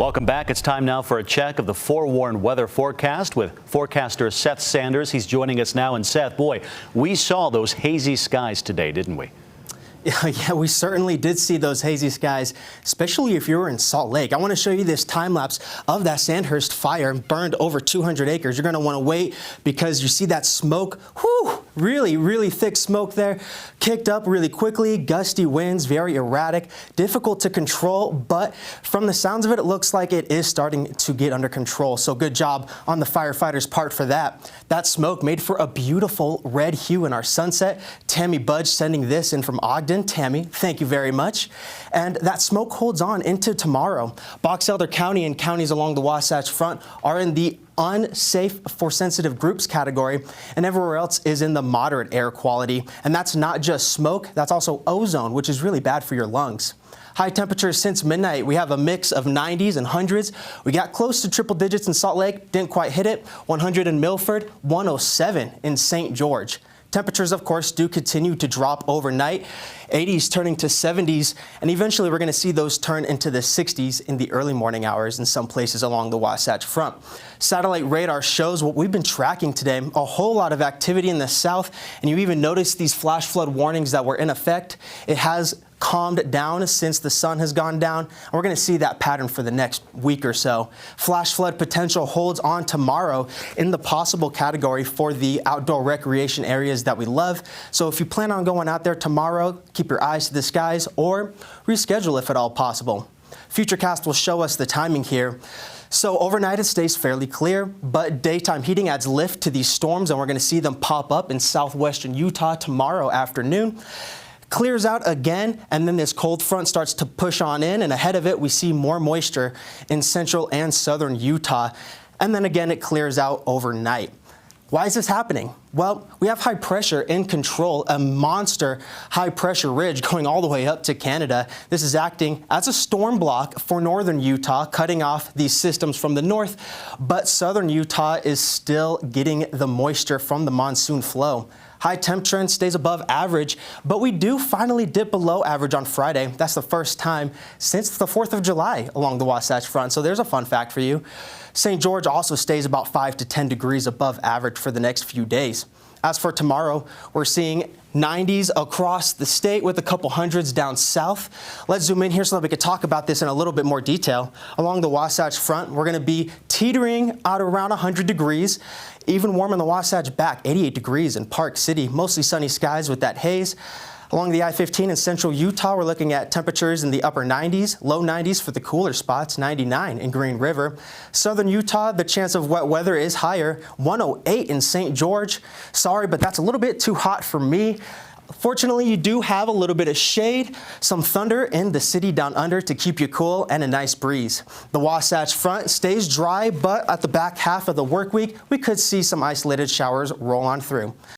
Welcome back. It's time now for a check of the forewarned weather forecast with forecaster Seth Sanders. He's joining us now. And Seth, boy, we saw those hazy skies today, didn't we? Yeah, we certainly did see those hazy skies, especially if you were in Salt Lake. I want to show you this time lapse of that Sandhurst fire. Burned over 200 acres. You're going to want to wait because you see that smoke. Whew, really thick smoke there. Kicked up really quickly. Gusty winds, very erratic, difficult to control. But from the sounds of it, it looks like it is starting to get under control. So good job on the firefighters' part for that. That smoke made for a beautiful red hue in our sunset. Tammy Budge sending this in from Ogden. Tammy, thank you very much. And that smoke holds on into tomorrow. Box Elder County and counties along the Wasatch Front are in the unsafe for sensitive groups category, and everywhere else is in the moderate air quality. And that's not just smoke, that's also ozone, which is really bad for your lungs. High temperatures since midnight. We have a mix of 90s and 100s. We got close to triple digits in Salt Lake, didn't quite hit it. 100 in Milford, 107 in St. George. Temperatures, of course, do continue to drop overnight, 80s turning to 70s, and eventually we're going to see those turn into the 60s in the early morning hours in some places along the Wasatch Front. Satellite radar shows what we've been tracking today, a whole lot of activity in the south, and you even notice these flash flood warnings that were in effect. It has calmed down since the sun has gone down, and we're going to see that pattern for the next week or so. Flash flood potential holds on tomorrow in the possible category for the outdoor recreation areas that we love. So if you plan on going out there tomorrow, keep your eyes to the skies or reschedule if at all possible. Futurecast will show us the timing here. So overnight it stays fairly clear, but daytime heating adds lift to these storms, and we're going to see them pop up in southwestern Utah tomorrow afternoon. Clears out again, and then this cold front starts to push on in, and ahead of it we see more moisture in central and southern Utah, and then again it clears out overnight. Why is this happening? Well, we have high pressure in control, a monster high pressure ridge going all the way up to Canada. This is acting as a storm block for northern Utah, cutting off these systems from the north, but southern Utah is still getting the moisture from the monsoon flow. High temperature and stays above average, but we do finally dip below average on Friday. That's the first time since the 4th of July along the Wasatch Front, so there's a fun fact for you. St. George also stays about 5 to 10 degrees above average for the next few days. As for tomorrow, we're seeing 90s across the state with a couple hundreds down south. Let's zoom in here so that we can talk about this in a little bit more detail. Along the Wasatch Front, we're going to be teetering out around 100 degrees. Even warm in the Wasatch back, 88 degrees in Park City. Mostly sunny skies with that haze. Along the I-15 in central Utah, we're looking at temperatures in the upper 90s, low 90s for the cooler spots, 99 in Green River. Southern Utah, the chance of wet weather is higher, 108 in St. George. Sorry, but that's a little bit too hot for me. Fortunately, you do have a little bit of shade, some thunder in the city down under to keep you cool, and a nice breeze. The Wasatch Front stays dry, but at the back half of the work week, we could see some isolated showers roll on through.